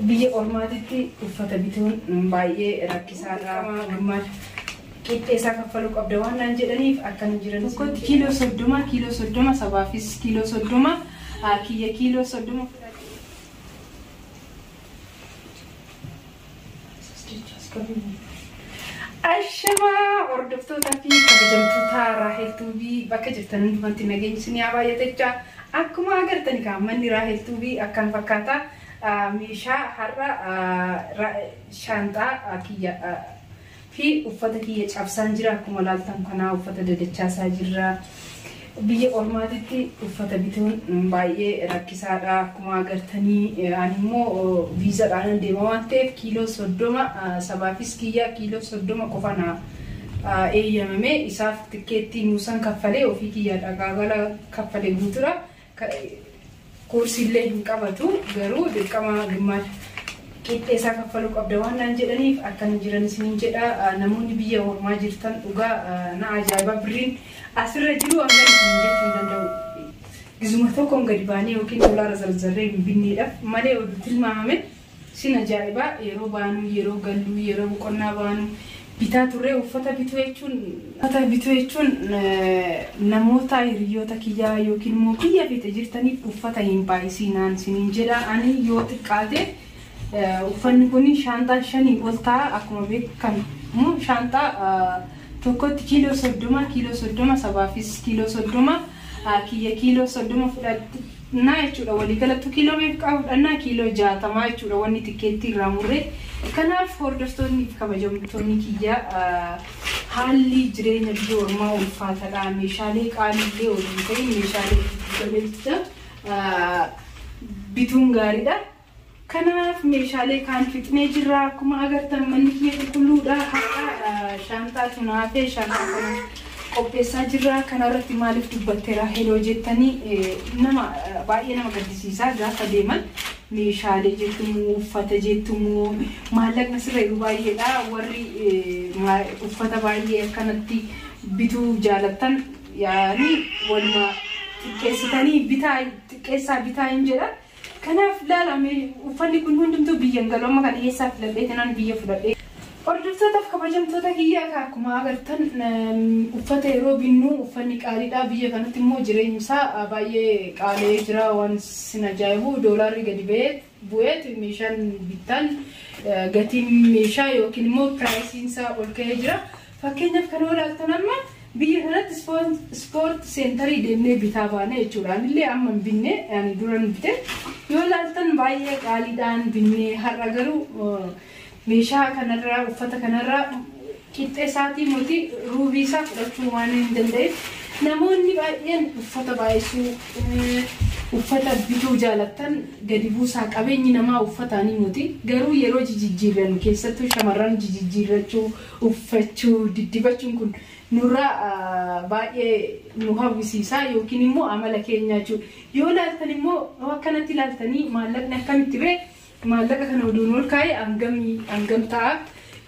biyya ormaatitti uffata bituun baay'ee rakkisaadha. Gummaadha. Qixxeessaa kaffaluu qabda waan naan jedhaniif akkan jiran. Tokkotti kiiloo 30 sabaafis kiiloo 30 kiyya kiiloo 30. Ashama hordoftoota fi kabajamtoota Raahel Tuubii bakka jirtan hundumaatti nageenyi isin haa baay'atechaa. Akkuma agartani kan manni Raahel Tuubii akkan fakkaata meeshaa har'a shaanxaa kiyya fi uffata kiyya cabsaan jira. Akkuma laaltan kanaa uffata dadachaasaa jirra. Biyya ormaatitti uffata bituun baay'ee rakkisaadha. Akkuma agartanii ani immoo viizaadhaan deema waan ta'eef kiiloo 30 sabaafis kiyya kiiloo 30 qofa na eeyyamame. Isaaf tikeettii nuusan kaffalee ofii kiyya dhagaagala kaffalee guutuudha. Kuursiillee hin qabatu garuu dirqama gummaadha. Qixxeessaa kaffaluu qabda waan naan jedhaniif akkan jiran isiniin jedha. Namoonni biyya ormaa jirtan dhugaa na ajaa'iba. Birriin asirra jiru hanga isin jechuu danda'u. Gizuma tokkoon gadi baanee yookiin dolaara zarzarree hin binneedhaaf malee oduu tilmaamame sin ajaa'iba. Yeroo baanu, yeroo gallu, yeroo boqonnaa baanu bitaa turre uffata bituu jechuun namoota hiriyoota kiyyaa yookiin immoo biyya feete jirtaniif uffata hin baay'isinaan isiniin jedha. Ani yoo xiqqaate uffanni kun shaantaa 5 ol ta'a. Akkuma beekamu shaantaa tokkotti kiiloo 30 sabaafis kiiloo 30 kiyya kiiloo 30 fudhannaa jechuudha. Waliigalatti kiiloo meeqa fudhannaa? Kiiloo 60 jechuudha wanni tikeettii irraa murree. Kanaaf hordoftoonni fi kabajamtoonni kiyya haalli jireenya biyya ormaa ulfaataadha. Meeshaalee qaaliillee waliin ta'e meeshaalee bituun gaariidha. Kanaaf meeshaalee kaan fixnee jirra. Akkuma agartan manni kiyya qulqulluudha. Har'a shaantaa tunaafee shaantaa kana qopheessaa jirra. Kanarratti maaliif dubbattee Raahel jettanii nama baay'ee nama gaddisiisaa gaafa deeman meeshaalee jettumoo uffata jettumoo maallaqni sirra yeroo baay'eedha. Warri uffata baay'ee akkanatti bituu jaalattan yaani waluma xiqqeessitanii xiqqeessaa bitaa hin jedha. Kanaaf laalame uffanni kun hundumtuu biyyan galoma kan eessaa filadhee kanaan biyya fudhadhee. Hordoftoota fi kabajamtoota kiyya akkuma agartan uffata yeroo binnu uffanni qaaliidha. Biyya kanatti immoo jireenyi isaa baay'ee qaala'ee jira. Waan sin ajaa'ibu doolaarri gadi bu'eet meeshaan bittan gatiin meeshaa yookiin immoo piraayisiin isaa ol ka'ee jira. Fakkeenyaaf kan ilaaltan amma biyya kanatti ispoort seentarii deemnee bitaa baana jechuudha. Anillee amma hin binne ani duran bite yoo ilaaltan baay'ee qaaliidhaan binne. Har'a garuu meeshaa kanarraa uffata kanarraa qixxeessaatii mootii ruubii isaa fudhachuu waan hin danda'eef namoonni baay'een uffata baay'isuu uffata bituu jaalattan gadi buusaa. Qabeenyi namaa uffataanii mootii garuu yeroo jijjiirran keessattuu shamarran jijjiirrachuu uffachuu diddibachuun kun nurraa baay'ee nu hawwisiisaa yookiin immoo amala keenya jechuudha. Yoo ilaaltan immoo akkanatti ilaaltanii maallaqni akkamitti ba'e maallaqa kana oduun ol kaa'ee hangam ta'a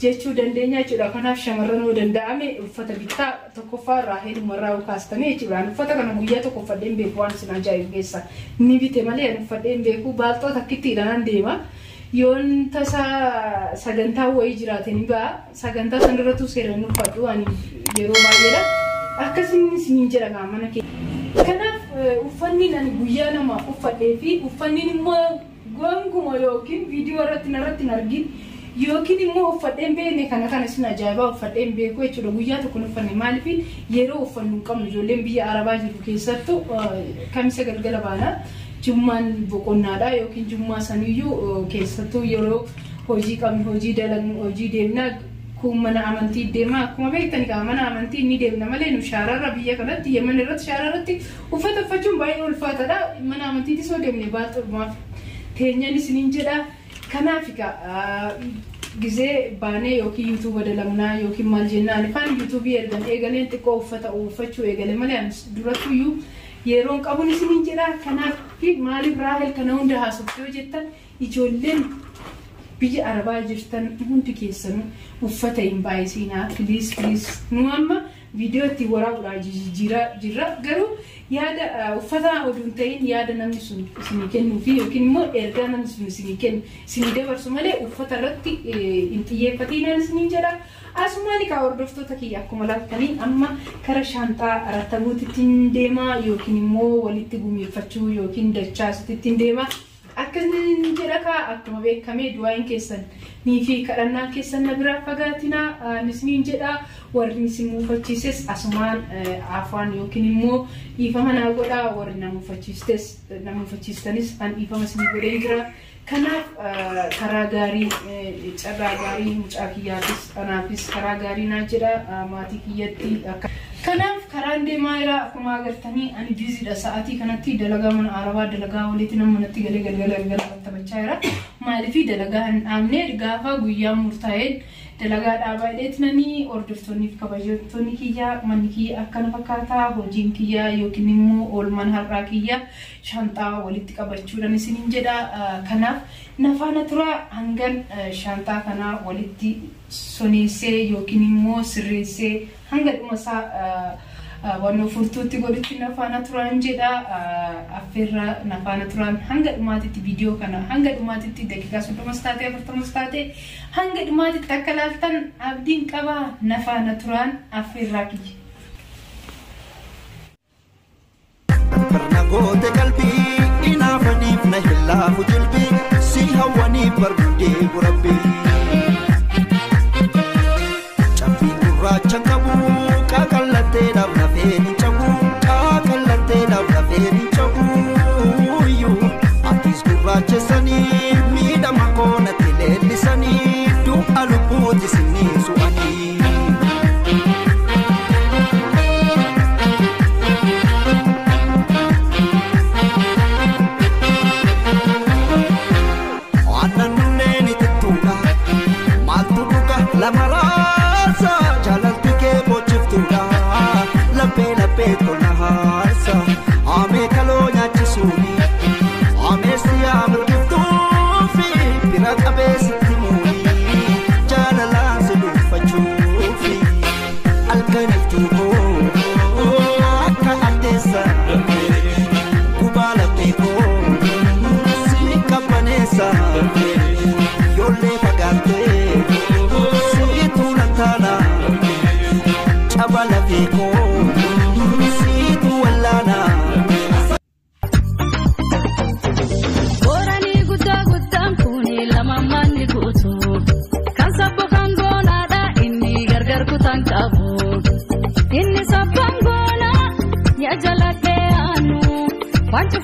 jechuu dandeenya jechuudha. Kanaaf shamarran yoo danda'ame uffata bittaa tokkoffaa Raahel umarraa kaastanii jechuudha. Uffata kana guyyaa tokko uffadheen beeku waan sin ajaa'ibgeessa. Ni bite malee uffadheen beeku baalxoota akkitti hidhanaan deema. Yoon tasa sagantaa wayii jiraate ni ba'a. Sagantaa sanarrattuu seeraan uffadhu ani yeroo baay'eedha. Akkasinis ni jira mana keenya. Kanaaf uffanni ani guyyaa nama uffadhee fi uffanni immoo gonguma yookiin viidiyoo irratti argin yookiin immoo uffadheen beekne kana sin ajaa'ibaa uffadheen beeku jechuudha. Guyyaa tokko uffanne maaliif yeroo uffannu hin qabnu ijoolleen biyya Arabaa jiru keessattuu kamisa galgala baana. Jummaan boqonnaadha yookiin jummaa saniyyuu keessattuu yeroo hojii qabnu hojii dalagnu hojii deemna kun mana amantii deema. Akkuma beektani kan mana amantii ni deemna malee nu shaararra biyya kanatti Yemen irratti shaararratti uffata uffachuun baay'ee ulfaataadha. Mana amantiitti soo deemne baalxumaaf teenyaan isiniin jedha. Kanaaf gizee baanee yookiin yuutuuba dalagnaa yookiin maal jennaan ifaan yuutuubii ergan eegaleen xiqqoo uffata uffachuu eegale malee durattuyyuu yeroon qabuun isiniin jedha. Kanaaf maaliif Raahel kana hunda haasofte yoo jettan ijoolleen biyya Arabaa jirtan hundi keessanuu uffata hin baay'isinaa. Please nu amma فيديو تي ورا ولا جرا قالوا يادا وفتا ودونتين يادا نمسون سنيكن في يمكن مو إرجع نمسون سنيكن سنيده برسمالي وفتا رتي إنتيه فتينا سنيجرا أسمعني كأوردفتو تكي أكملات كني أما كرشانتا رتبوت تندما يمكن مو ولتجومي فتشو يمكن دشاس تندما أكن جركا أكما بيك كمي دوين كيسن نيفي كرنا كيسن نبرا فقاتنا نسمين جدا ورنسي مفتشيس أسمان عفان يمكن مو يفهم أنا أقوله ورنا مفتشيس نمفتشيستنس أن يفهم سني بريجرا كناف كراغاري تراغاري مشاكياتس أنا فيس كراغاري ناجرا ماتيكياتي كناف كراندي مايرا أكما أغرتني أنا بيزي دساعتي كنتي دلغا من عربا دلغا وليتنا منتي غلغل تبچايرا مالفي دلغا أمني غافا غويا مرتايد دلغا دابايدتني أوردفتوني فكباجوتوني كيا منكي أكن فكاتا هوجين كيا يوكينمو أولمان هراكيا شانتا وليتي كباچوراني سنينجدا كناف نفانا ترى هنگن شانتا كنا وليتي سونيسي يوكينمو سريسي هنگن مسا وانو فرتوتي قولتي نفانا تران جدا أفر نفانا تران هنگد ماتي فيديو كنا هنگد ماتي دقيقة سنتو مستاتي أفرتو مستاتي هنگد ماتي تكالالتن عبدين كبا نفانا تران أفر راكي برنغوت قلبي إنا فنيف نهلا فجلبي سيها ونيف بربدي بربي جمبي قراجا قبو كاكالتي دابنا فين جبو كاكالتي دابنا فين جبو يو أتيس قراجا سني ميدا مكونة تلالي سني دو ألوبوتي سني سواني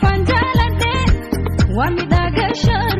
Fanjalate, wami daga shar